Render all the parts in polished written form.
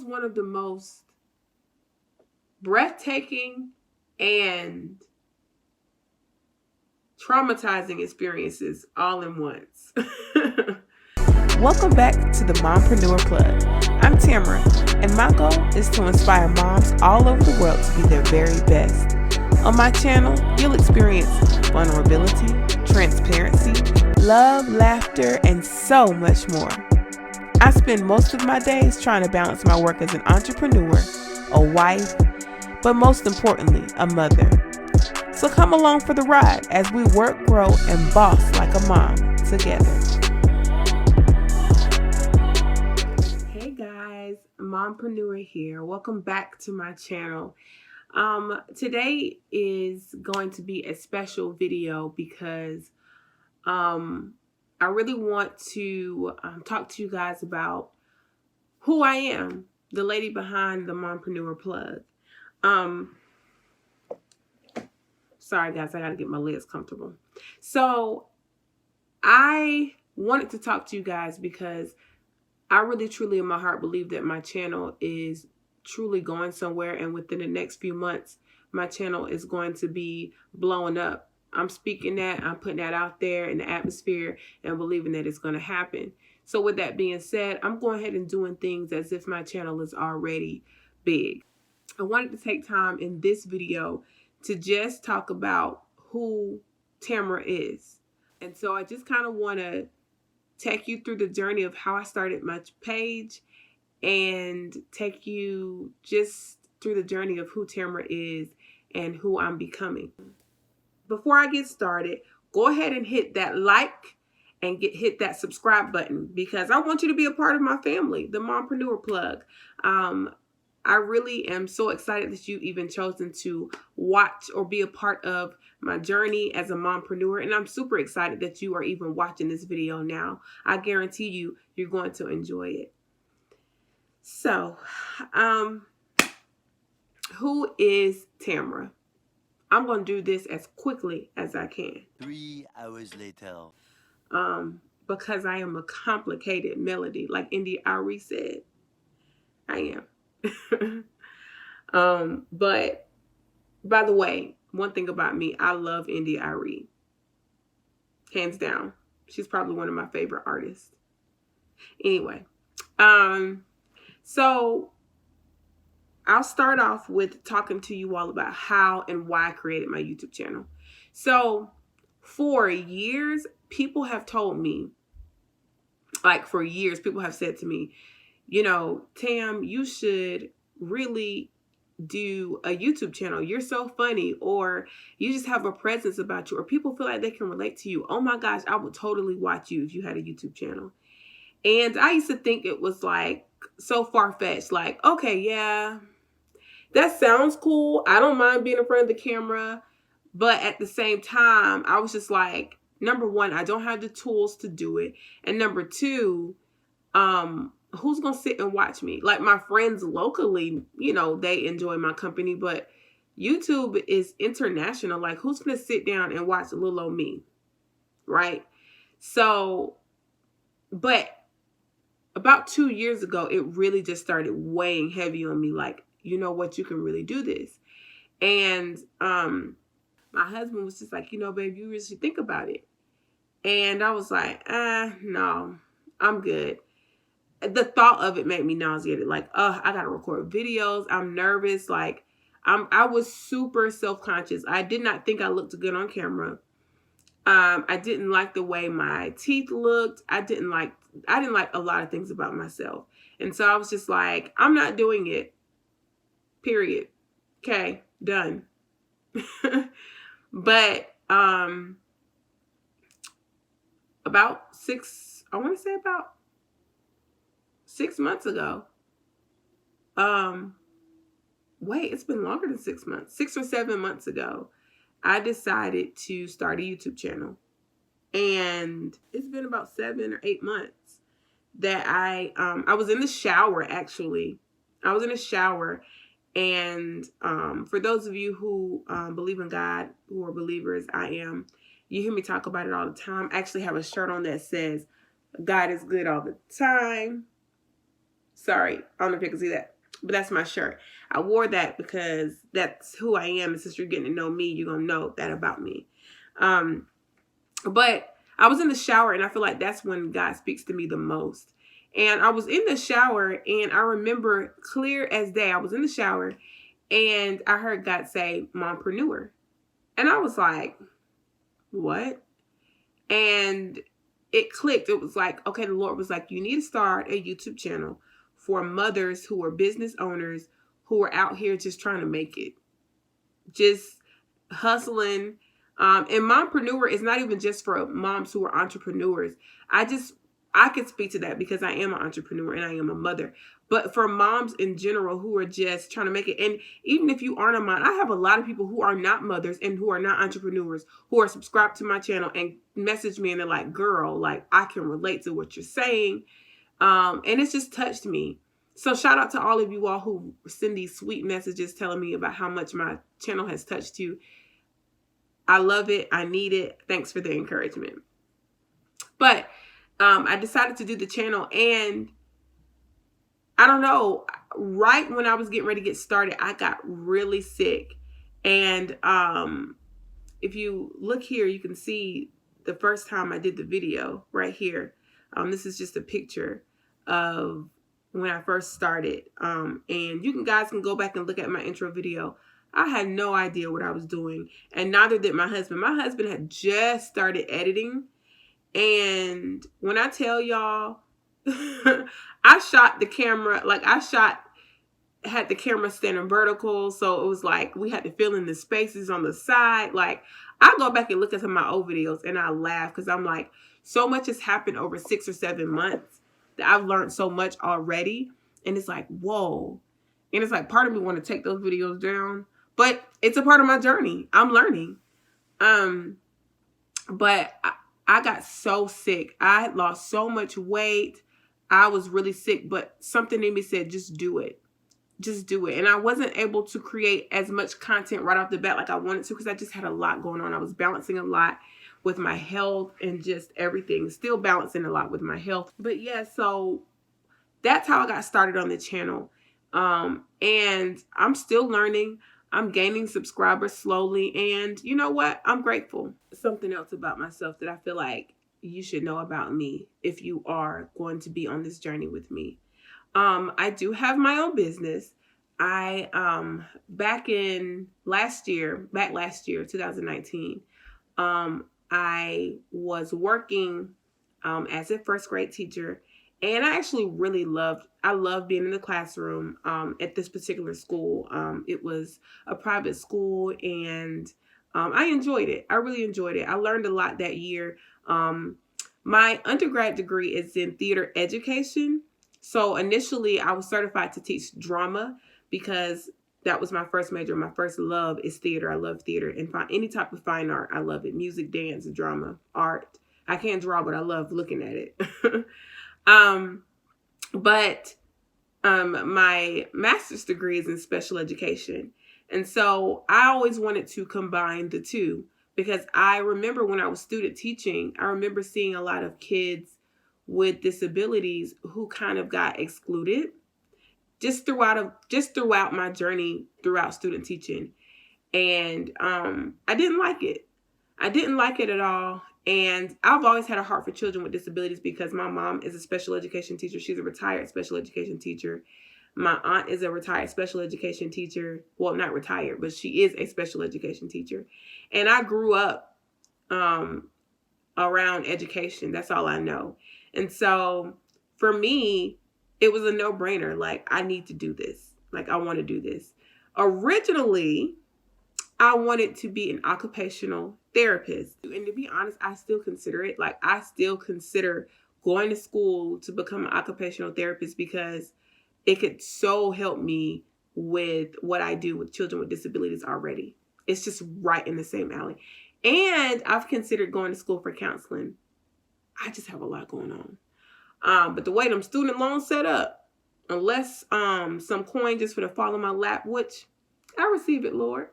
one of the most breathtaking and traumatizing experiences all in once. Welcome back to the Mompreneur Plug. I'm Tamarah, and my goal is to inspire moms all over the world to be their very best. On my channel, you'll experience vulnerability, transparency, love, laughter, and so much more. I spend most of my days trying to balance my work as an entrepreneur, a wife, but most importantly, a mother. So come along for the ride as we work, grow, and boss like a mom together. Hey guys, Mompreneur here. Welcome back to my channel. Today is going to be a special video because I really want to talk to you guys about who I am, the lady behind the Mompreneur Plug. Sorry guys, I gotta get my legs comfortable. So I wanted to talk to you guys because I really truly in my heart believe that my channel is truly going somewhere, and within the next few months my channel is going to be blowing up. I'm speaking that, I'm putting that out there in the atmosphere and believing that it's going to happen. So with that being said, I'm going ahead and doing things as if my channel is already big. I wanted to take time in this video to just talk about who Tamarah is. And so I just kind of want to take you through the journey of how I started my page and take you just through the journey of who Tamarah is and who I'm becoming. Before I get started, go ahead and hit that like and hit that subscribe button because I want you to be a part of my family, the Mompreneur Plug. I really am so excited that you've even chosen to watch or be a part of my journey as a mompreneur. And I'm super excited that you are even watching this video now. I guarantee you're going to enjoy it. So, who is Tamarah? I'm going to do this as quickly as I can. 3 hours later. Because I am a complicated melody, like India.Arie said. I am. But by the way, one thing about me, I love India.Arie. Hands down. She's probably one of my favorite artists. Anyway, so I'll start off with talking to you all about how and why I created my YouTube channel. So for years, people have told me, people have said to me, you know, Tam, you should really do a YouTube channel. You're so funny, or you just have a presence about you, or people feel like they can relate to you. Oh my gosh, I would totally watch you if you had a YouTube channel. And I used to think it was like so far-fetched, like, okay, yeah, that sounds cool. I don't mind being in front of the camera. But at the same time, I was just like, number one, I don't have the tools to do it. And number two, who's going to sit and watch me? Like my friends locally, you know, they enjoy my company, but YouTube is international. Like who's going to sit down and watch little old me? Right? So, but about 2 years ago, it really just started weighing heavy on me. Like, you know what, you can really do this. And, my husband was just like, you know, babe, you really should think about it. And I was like, no, I'm good. The thought of it made me nauseated. Like, I got to record videos. I'm nervous. Like, I was super self-conscious. I did not think I looked good on camera. I didn't like the way my teeth looked. I didn't like a lot of things about myself. And so I was just like, I'm not doing it. Period. Okay, done. But about 6 months ago. Wait, it's been longer than 6 months. 6 or 7 months ago, I decided to start a YouTube channel. And it's been about 7 or 8 months that I was in the shower, actually. I was in a shower. And for those of you who believe in God, who are believers, I am. You hear me talk about it all the time. I actually have a shirt on that says, God is good all the time. Sorry, I don't know if you can see that. but that's my shirt. I wore that because that's who I am. And since you're getting to know me, you're going to know that about me. But I was in the shower, and I feel like that's when God speaks to me the most. And I was in the shower, and I remember clear as day, I was in the shower, and I heard God say, mompreneur. And I was like, what? And it clicked. It was like, okay, the Lord was like, you need to start a YouTube channel for mothers who are business owners who are out here just trying to make it, just hustling. And mompreneur is not even just for moms who are entrepreneurs. I could speak to that because I am an entrepreneur and I am a mother. But for moms in general who are just trying to make it, and even if you aren't a mom, I have a lot of people who are not mothers and who are not entrepreneurs who are subscribed to my channel and message me and they're like, girl, like I can relate to what you're saying. And it's just touched me. So shout out to all of you all who send these sweet messages telling me about how much my channel has touched you. I love it. I need it. Thanks for the encouragement. But I decided to do the channel, and I don't know, right when I was getting ready to get started, I got really sick. And if you look here, you can see the first time I did the video right here. This is just a picture of when I first started. And you guys can go back and look at my intro video. I had no idea what I was doing, and neither did my husband. My husband had just started editing. And when I tell y'all, I shot the camera, like had the camera standing vertical. So it was like we had to fill in the spaces on the side. Like I go back and look at some of my old videos and I laugh because I'm like, so much has happened over 6 or 7 months that I've learned so much already. And it's like, whoa. And it's like part of me want to take those videos down, but it's a part of my journey. I'm learning. But I got so sick. I had lost so much weight. I was really sick, but something in me said, just do it. Just do it. And I wasn't able to create as much content right off the bat like I wanted to because I just had a lot going on. I was balancing a lot with my health and just everything. Still balancing a lot with my health. But yeah, so that's how I got started on the channel. And I'm still learning. I'm gaining subscribers slowly. And you know what? I'm grateful. Something else about myself that I feel like you should know about me if you are going to be on this journey with me. I do have my own business. Back last year, 2019, I was working as a first grade teacher, and I actually really loved being in the classroom at this particular school. It was a private school, and I enjoyed it. I really enjoyed it. I learned a lot that year. My undergrad degree is in theater education. So initially I was certified to teach drama because that was my first major. My first love is theater. I love theater and any type of fine art. I love it. Music, dance, drama, art. I can't draw, but I love looking at it. But my master's degree is in special education. And so I always wanted to combine the two because I remember when I was student teaching, I remember seeing a lot of kids with disabilities who kind of got excluded just throughout my journey throughout student teaching. And I didn't like it. I didn't like it at all. And I've always had a heart for children with disabilities because my mom is a special education teacher. She's a retired special education teacher. My aunt is a retired special education teacher. Well, not retired, but she is a special education teacher. And I grew up around education. That's all I know. And so for me, it was a no-brainer. Like, I need to do this. Like, I want to do this. Originally, I wanted to be an occupational therapist. And to be honest, I still consider it. Like, I still consider going to school to become an occupational therapist because it could so help me with what I do with children with disabilities already. It's just right in the same alley. And I've considered going to school for counseling. I just have a lot going on. But the way them student loans set up, unless some coin just for to fall in my lap, which I receive it, Lord.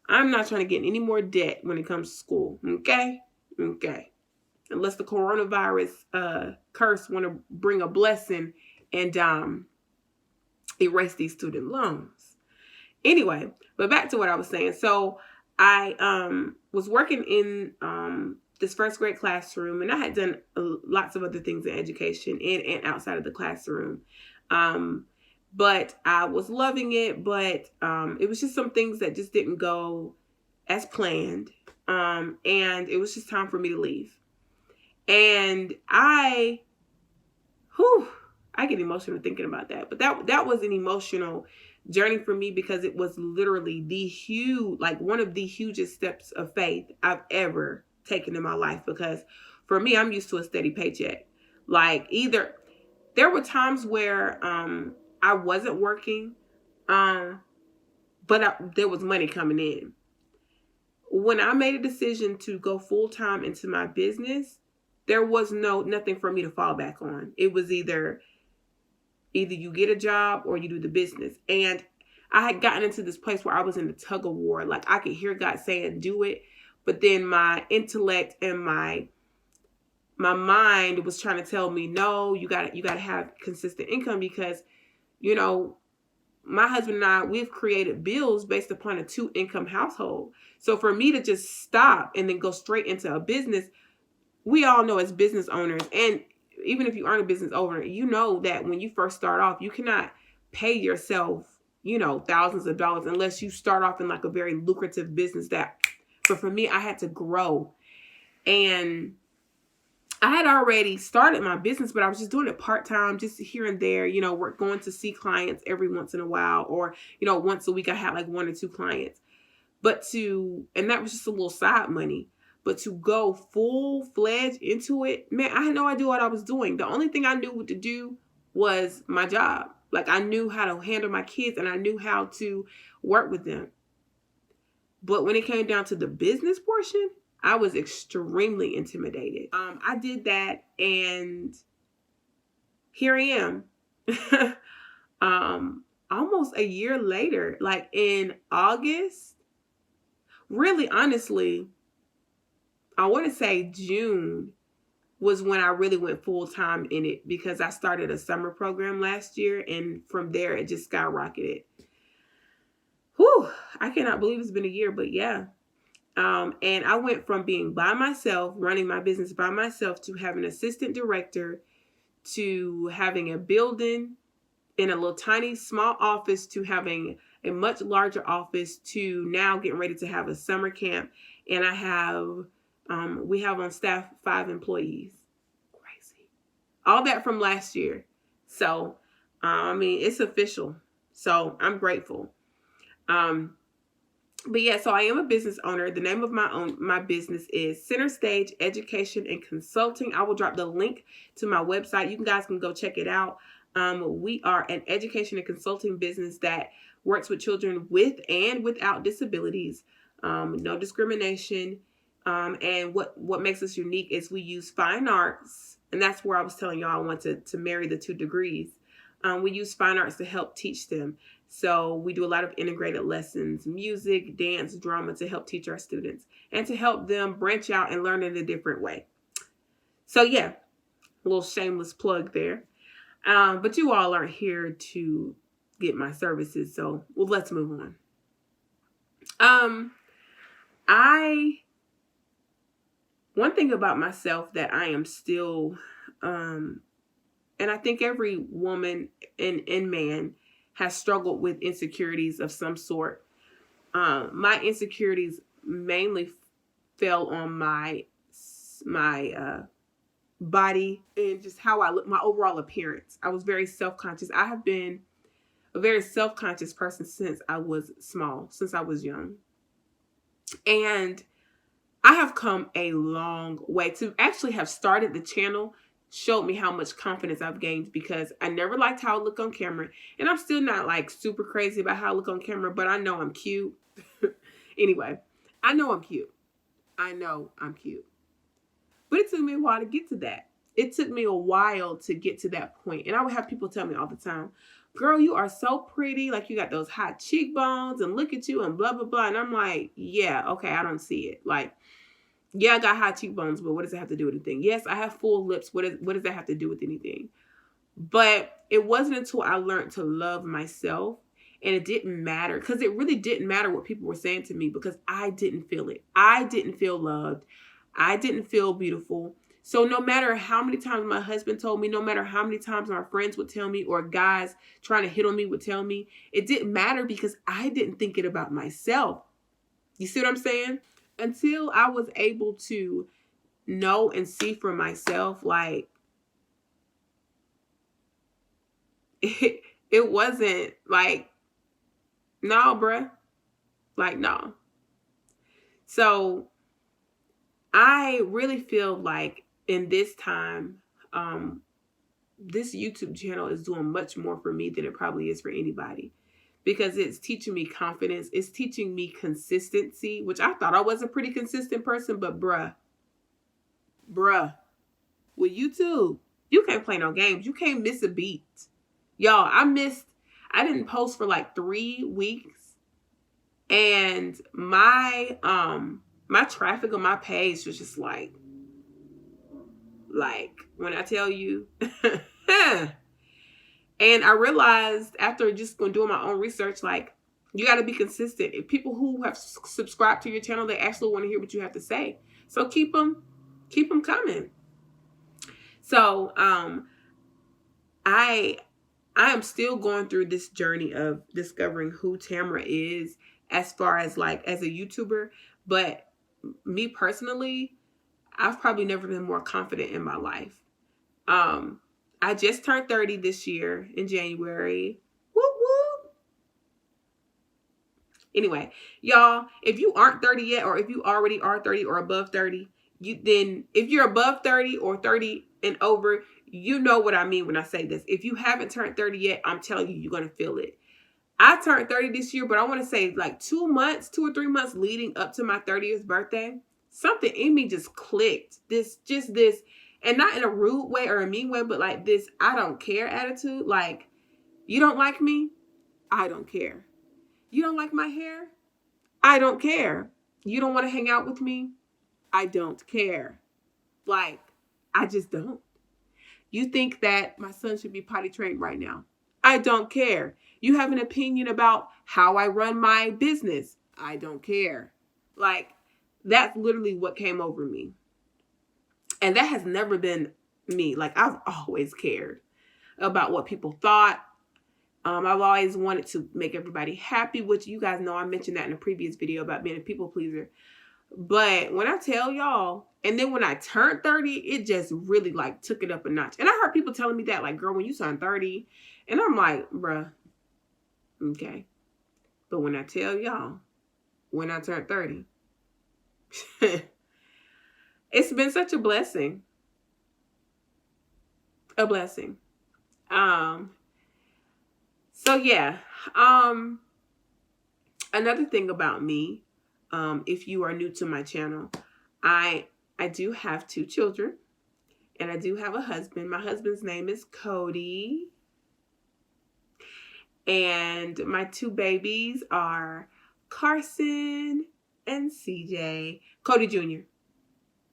I'm not trying to get any more debt when it comes to school. Okay? Okay. Unless the coronavirus curse want to bring a blessing and erase these student loans. Anyway, but back to what I was saying. So I was working in this first grade classroom, and I had done lots of other things in education and outside of the classroom. But I was loving it, but it was just some things that just didn't go as planned. And it was just time for me to leave. And I get emotional thinking about that. But that was an emotional journey for me, because it was literally one of the hugest steps of faith I've ever taken in my life. Because for me, I'm used to a steady paycheck. There were times where I wasn't working, but there was money coming in. When I made a decision to go full time into my business, there was nothing for me to fall back on. It was either you get a job or you do the business. And I had gotten into this place where I was in the tug of war. Like, I could hear God saying, do it. But then my intellect and my mind was trying to tell me, no, you gotta have consistent income, because, my husband and I, we've created bills based upon a 2-income household. So for me to just stop and then go straight into a business, we all know as business owners, and even if you aren't a business owner, you know that when you first start off, you cannot pay yourself, thousands of dollars unless you start off in like a very lucrative business. But for me, I had to grow. And I had already started my business, but I was just doing it part-time, just here and there, we're going to see clients every once in a while, or, once a week I had like 1 or 2 clients. And that was just a little side money. But to go full-fledged into it, man, I had no idea what I was doing. The only thing I knew what to do was my job. Like, I knew how to handle my kids, and I knew how to work with them. But when it came down to the business portion, I was extremely intimidated. I did that, and here I am. Almost a year later, like in August, really, honestly, I want to say June was when I really went full time in it, because I started a summer program last year, and from there it just skyrocketed. Whew, I cannot believe it's been a year, but yeah. And I went from being by myself, running my business by myself, to having an assistant director, to having a building in a little tiny small office, to having a much larger office, to now getting ready to have a summer camp. And we have on staff 5 employees. Crazy. All that from last year. So, it's official. So I'm grateful. But yeah, so I am a business owner. The name of my business is Center Stage Education and Consulting. I will drop the link to my website. You guys can go check it out. We are an education and consulting business that works with children with and without disabilities. No discrimination. And what makes us unique is we use fine arts. And that's where I was telling y'all I want to marry the 2 degrees. We use fine arts to help teach them. So we do a lot of integrated lessons, music, dance, drama, to help teach our students and to help them branch out and learn in a different way. So yeah, a little shameless plug there. But you all aren't here to get my services. So let's move on. One thing about myself that I am still, and I think every woman and man has struggled with insecurities of some sort. My insecurities mainly fell on my body and just how I look, my overall appearance. I was very self-conscious. I have been a very self-conscious person since I was small, since I was young. And I have come a long way. To actually have started the channel showed me how much confidence I've gained, because I never liked how I look on camera. And I'm still not like super crazy about how I look on camera, but I know I'm cute. Anyway, I know I'm cute. But it took me a while to get to that. It took me a while to get to that point. And I would have people tell me all the time, girl, you are so pretty. Like, you got those hot cheekbones and look at you and blah, blah, blah. And I'm like, yeah, okay, I don't see it. Like, yeah, I got high cheekbones, but what does it have to do with anything? Yes, I have full lips. What does that have to do with anything? But it wasn't until I learned to love myself, and it didn't matter, because it really didn't matter what people were saying to me, because I didn't feel it. I didn't feel loved. I didn't feel beautiful. So no matter how many times my husband told me, no matter how many times my friends would tell me, or guys trying to hit on me would tell me, it didn't matter, because I didn't think it about myself. You see what I'm saying? Until I was able to know and see for myself, like, it wasn't like, no, bruh. Like, no. So I really feel like in this time, this YouTube channel is doing much more for me than it probably is for anybody, because it's teaching me confidence. It's teaching me consistency, which I thought I was a pretty consistent person, but bruh, with YouTube, you can't play no games. You can't miss a beat. Y'all, I didn't post for like 3 weeks, and my traffic on my page was just like when I tell you. And I realized after just doing my own research, like, you got to be consistent. If people who have subscribed to your channel, they actually want to hear what you have to say. So keep them coming. So I am still going through this journey of discovering who Tamarah is as far as like as a YouTuber. But me personally, I've probably never been more confident in my life. I just turned 30 this year in January. Whoop, whoop. Anyway, y'all, if you aren't 30 yet, or if you already are 30 or above 30, then if you're above 30 or 30 and over, you know what I mean when I say this. If you haven't turned 30 yet, I'm telling you, you're going to feel it. I turned 30 this year, but I want to say like 2 or 3 months leading up to my 30th birthday, something in me just clicked. This, and not in a rude way or a mean way, but like this I don't care attitude. Like, you don't like me? I don't care. You don't like my hair? I don't care. You don't want to hang out with me? I don't care. Like, I just don't. You think that my son should be potty trained right now? I don't care. You have an opinion about how I run my business? I don't care. Like, that's literally what came over me. And that has never been me. Like, I've always cared about what people thought. I've always wanted to make everybody happy, which you guys know I mentioned that in a previous video about being a people pleaser. But when I tell y'all, and then when I turned 30, it just really like took it up a notch. And I heard people telling me that, like, girl, when you turn 30, and I'm like, bruh, okay. But when I tell y'all, when I turned 30, it's been such a blessing. A blessing. So yeah. Another thing about me, if you are new to my channel, I do have 2 children, and I do have a husband. My husband's name is Cody. And my 2 babies are Carson and CJ. Cody Jr.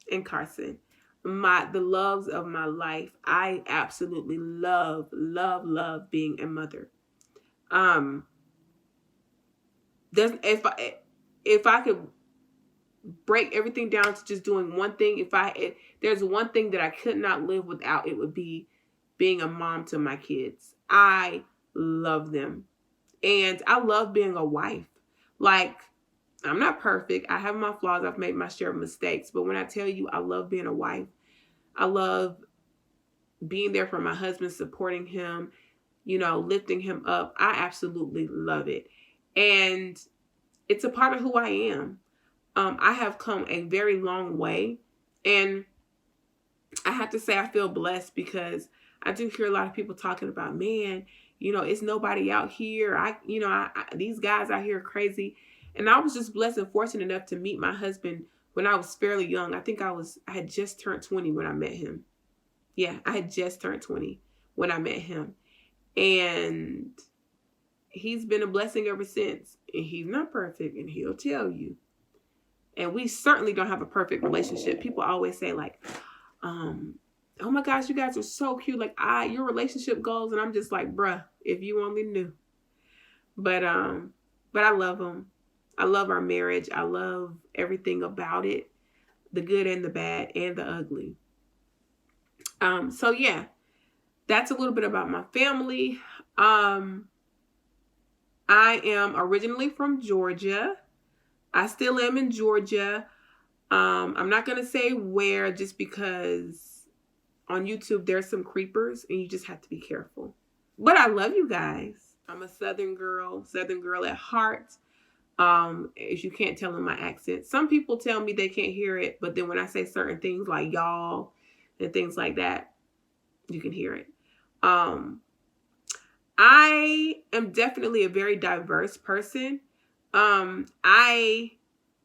and Carson. The loves of my life. I absolutely love being a mother. If I could break everything down to just doing one thing, if there's one thing that I could not live without, it would be being a mom to my kids. I love them. And I love being a wife. Like, I'm not perfect. I have my flaws. I've made my share of mistakes. But when I tell you I love being a wife, I love being there for my husband, supporting him, lifting him up. I absolutely love it. And it's a part of who I am. I have come a very long way. And I have to say I feel blessed, because I do hear a lot of people talking about, man, it's nobody out here. These guys out here are crazy. And I was just blessed and fortunate enough to meet my husband when I was fairly young. I think I had just turned 20 when I met him. Yeah, I had just turned 20 when I met him. And he's been a blessing ever since. And he's not perfect, and he'll tell you. And we certainly don't have a perfect relationship. People always say, like, oh my gosh, you guys are so cute. Like your relationship goals. And I'm just like, bruh, if you only knew. But I love them. I love our marriage. I love everything about it. The good and the bad and the ugly. So yeah, that's a little bit about my family. I am originally from Georgia. I still am in Georgia. I'm not going to say where just because on YouTube there's some creepers and you just have to be careful. But I love you guys. I'm a Southern girl at heart. As you can't tell in my accent. Some people tell me they can't hear it, but then when I say certain things like y'all and things like that, you can hear it. I am definitely a very diverse person. I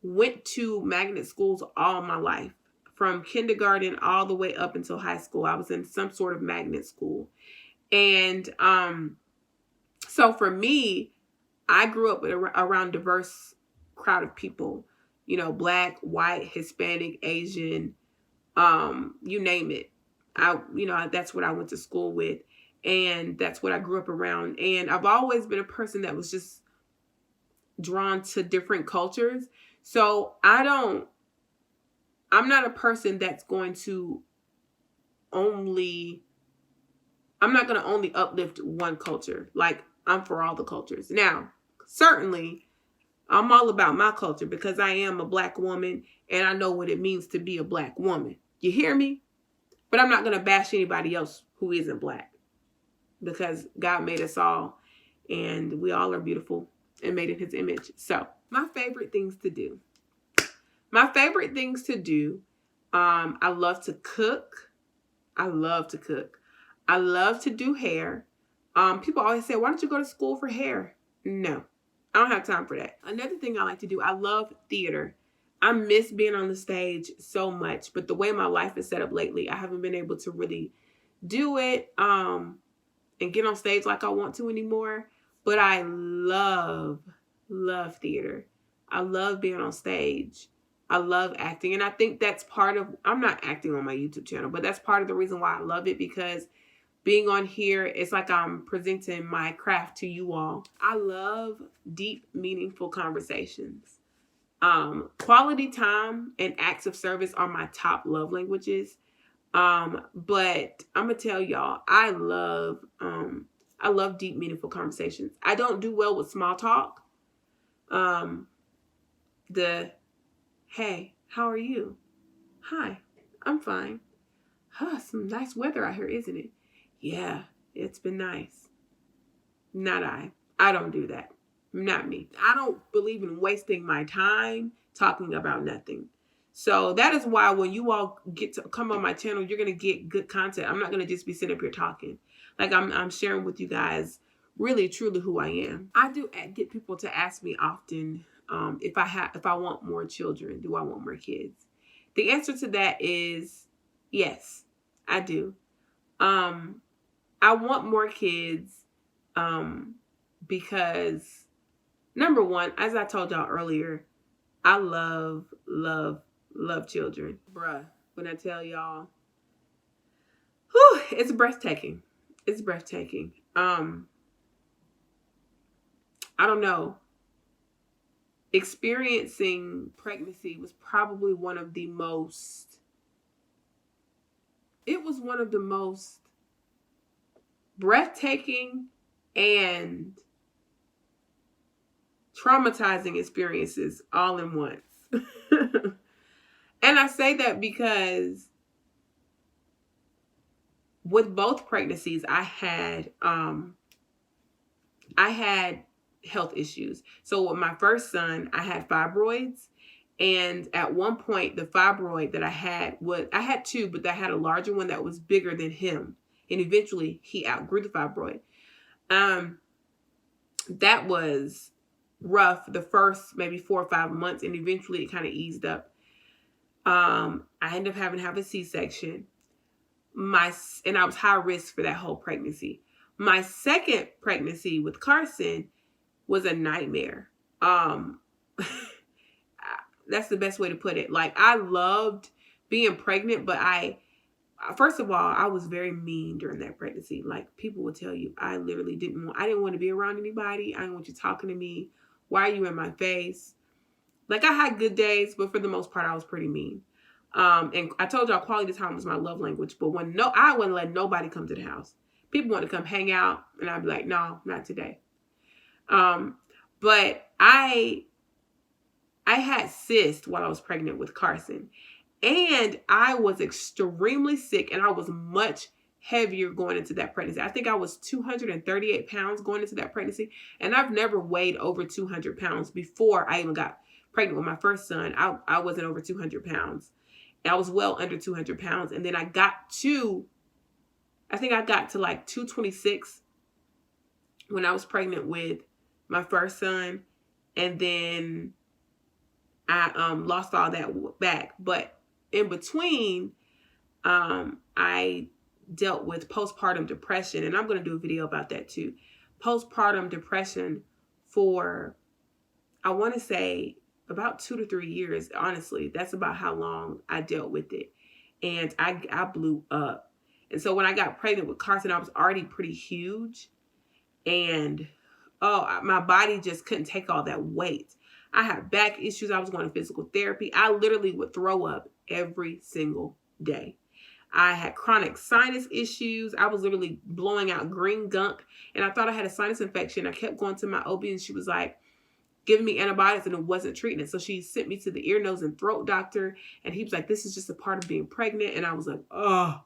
went to magnet schools all my life. From kindergarten all the way up until high school, I was in some sort of magnet school. And so for me, I grew up around diverse crowd of people, you know, Black, white, Hispanic, Asian, you name it. That's what I went to school with. And that's what I grew up around. And I've always been a person that was just drawn to different cultures. So I'm not a person that's going to I'm not going to only uplift one culture. Like, I'm for all the cultures. Now, certainly, I'm all about my culture because I am a Black woman and I know what it means to be a Black woman. You hear me? But I'm not going to bash anybody else who isn't Black because God made us all and we all are beautiful and made in His image. So, my favorite things to do. I love to cook. I love to do hair. People always say, why don't you go to school for hair? No, I don't have time for that. Another thing I like to do, I love theater. I miss being on the stage so much, but the way my life is set up lately, I haven't been able to really do it and get on stage like I want to anymore. But I love theater. I love being on stage. I love acting. And I think that's I'm not acting on my YouTube channel, but that's part of the reason why I love it, because being on here, it's like I'm presenting my craft to you all. I love deep, meaningful conversations. Quality time and acts of service are my top love languages. But I'm gonna tell y'all, I love deep, meaningful conversations. I don't do well with small talk. Hey, how are you? Hi, I'm fine. Some nice weather out here, isn't it? Yeah, it's been nice. Not I. I don't do that. Not me. I don't believe in wasting my time talking about nothing. So that is why when you all get to come on my channel, you're going to get good content. I'm not going to just be sitting up here talking. Like I'm sharing with you guys really, truly who I am. I do get people to ask me often if I want more children. Do I want more kids? The answer to that is yes, I do. I want more kids because, number one, as I told y'all earlier, I love children. Bruh, when I tell y'all, it's breathtaking. It's breathtaking. I don't know. Experiencing pregnancy was probably one of the most breathtaking and traumatizing experiences all in once. And I say that because with both pregnancies, I had health issues. So with my first son, I had fibroids. And at one point, the fibroid that I had two, but I had a larger one that was bigger than him. And eventually he outgrew the fibroid. That was rough the first maybe 4 or 5 months, and eventually it kind of eased up. I ended up having to have a C-section. And I was high risk for that whole pregnancy. My second pregnancy with Carson was a nightmare. That's the best way to put it. Like, I loved being pregnant, but I first of all, I was very mean during that pregnancy. Like, people would tell you, I didn't want to be around anybody. I didn't want you talking to me. Why are you in my face? Like, I had good days, but for the most part, I was pretty mean. And I told y'all quality time was my love language. But I wouldn't let nobody come to the house. People want to come hang out, and I'd be like, no, not today. But I had cysts while I was pregnant with Carson. And I was extremely sick, and I was much heavier going into that pregnancy. I think I was 238 pounds going into that pregnancy. And I've never weighed over 200 pounds before I even got pregnant with my first son. I wasn't over 200 pounds. I was well under 200 pounds. And then I got to like 226 when I was pregnant with my first son. And then I lost all that back. But in between, I dealt with postpartum depression, and I'm going to do a video about that too. Postpartum depression for, I want to say, about 2 to 3 years. Honestly, that's about how long I dealt with it. And I blew up. And so when I got pregnant with Carson, I was already pretty huge. And my body just couldn't take all that weight. I had back issues. I was going to physical therapy. I literally would throw up every single day. I had chronic sinus issues. I was literally blowing out green gunk. And I thought I had a sinus infection. I kept going to my OB, and she was like giving me antibiotics, and it wasn't treating it. So she sent me to the ear, nose, and throat doctor. And he was like, this is just a part of being pregnant. And I was like, oh.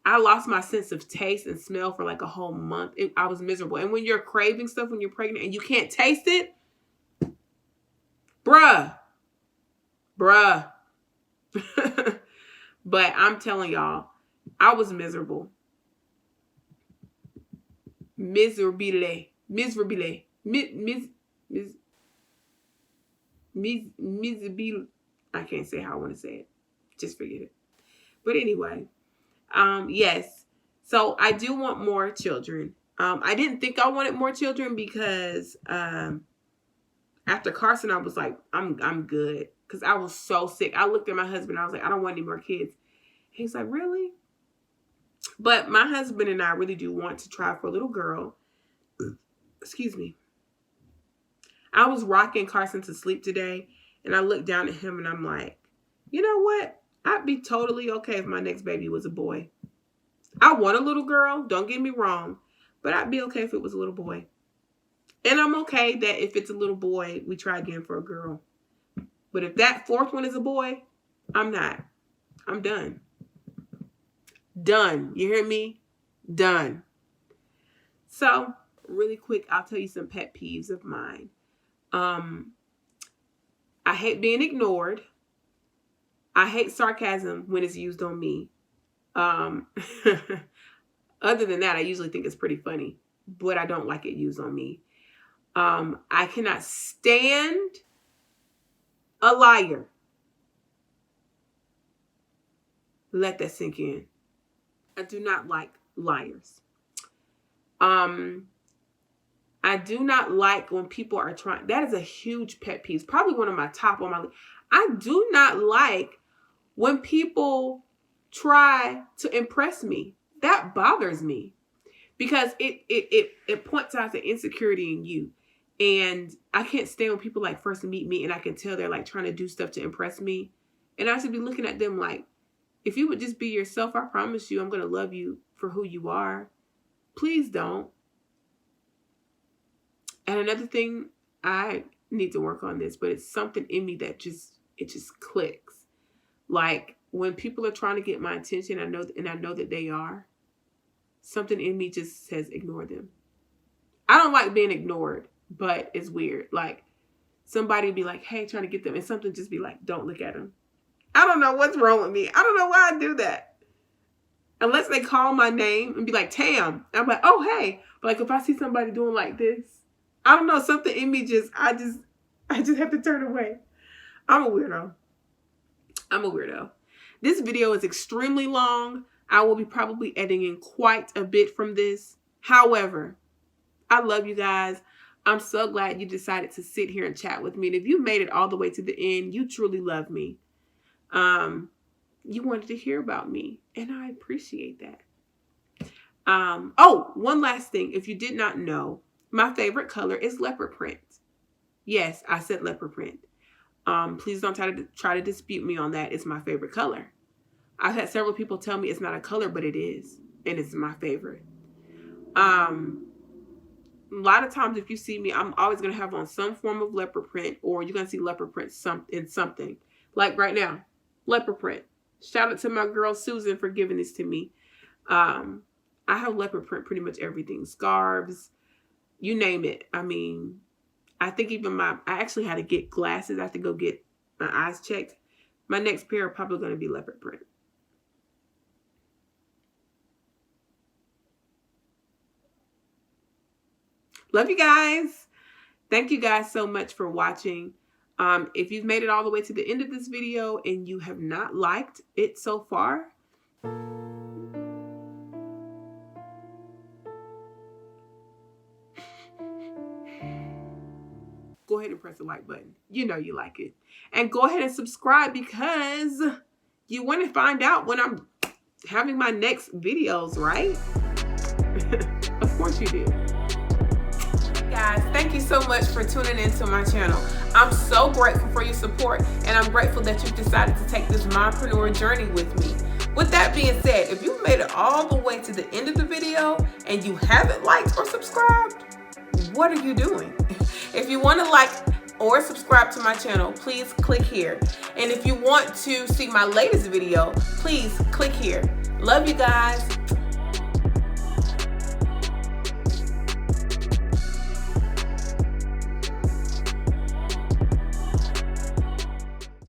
I lost my sense of taste and smell for like a whole month. I was miserable. And when you're craving stuff when you're pregnant and you can't taste it, bruh. But I'm telling y'all, I was miserable. Miserably. I can't say how I want to say it. Just forget it. But anyway, yes. So I do want more children. I didn't think I wanted more children because after Carson, I was like, I'm good. Because I was so sick. I looked at my husband. I was like, I don't want any more kids. He's like, really? But my husband and I really do want to try for a little girl. Excuse me. I was rocking Carson to sleep today. And I looked down at him and I'm like, you know what? I'd be totally okay if my next baby was a boy. I want a little girl. Don't get me wrong. But I'd be okay if it was a little boy. And I'm okay that if it's a little boy, we try again for a girl. But if that fourth one is a boy, I'm not. I'm done. Done. You hear me? Done. So, really quick, I'll tell you some pet peeves of mine. I hate being ignored. I hate sarcasm when it's used on me. Other than that, I usually think it's pretty funny, but I don't like it used on me. I cannot stand a liar. Let that sink in. I do not like liars. I do not like when people are trying. That is a huge pet peeve. Probably one of my top on my list. I do not like when people try to impress me. That bothers me because it points out the insecurity in you. And I can't stand when people like first meet me and I can tell they're like trying to do stuff to impress me. And I should be looking at them like, if you would just be yourself, I promise you I'm going to love you for who you are. Please don't. And another thing, I need to work on this, but it's something in me that just clicks. Like when people are trying to get my attention, I know that they are. Something in me just says ignore them. I don't like being ignored, but it's weird. Like somebody be like, hey, trying to get them, and something just be like, don't look at them. I don't know what's wrong with me. I don't know why I do that. Unless they call my name and be like, Tam. I'm like, oh, hey. But like if I see somebody doing like this, I don't know, something in me I just have to turn away. I'm a weirdo. This video is extremely long. I will be probably editing quite a bit from this. However, I love you guys. I'm so glad you decided to sit here and chat with me. And if you made it all the way to the end, you truly love me. you wanted to hear about me, and I appreciate that. Oh, one last thing. If you did not know, my favorite color is leopard print. Yes, I said leopard print. Please don't try to dispute me on that. It's my favorite color. I've had several people tell me it's not a color, but it is, and it's my favorite. A lot of times if you see me, I'm always going to have on some form of leopard print, or you're going to see leopard print in something. Like right now, leopard print. Shout out to my girl Susan for giving this to me. I have leopard print pretty much everything. Scarves, you name it. I mean, I think even I actually had to get glasses. I have to go get my eyes checked. My next pair are probably going to be leopard print. Love you guys. Thank you guys so much for watching. If you've made it all the way to the end of this video and you have not liked it so far, go ahead and press the like button. You know you like it. And go ahead and subscribe because you want to find out when I'm having my next videos, right? Of course you do. Guys, thank you so much for tuning into my channel. I'm so grateful for your support, and I'm grateful that you've decided to take this mompreneur journey with me. With that being said, if you've made it all the way to the end of the video and you haven't liked or subscribed, what are you doing? If you want to like or subscribe to my channel, please click here. And if you want to see my latest video, please click here. Love you guys.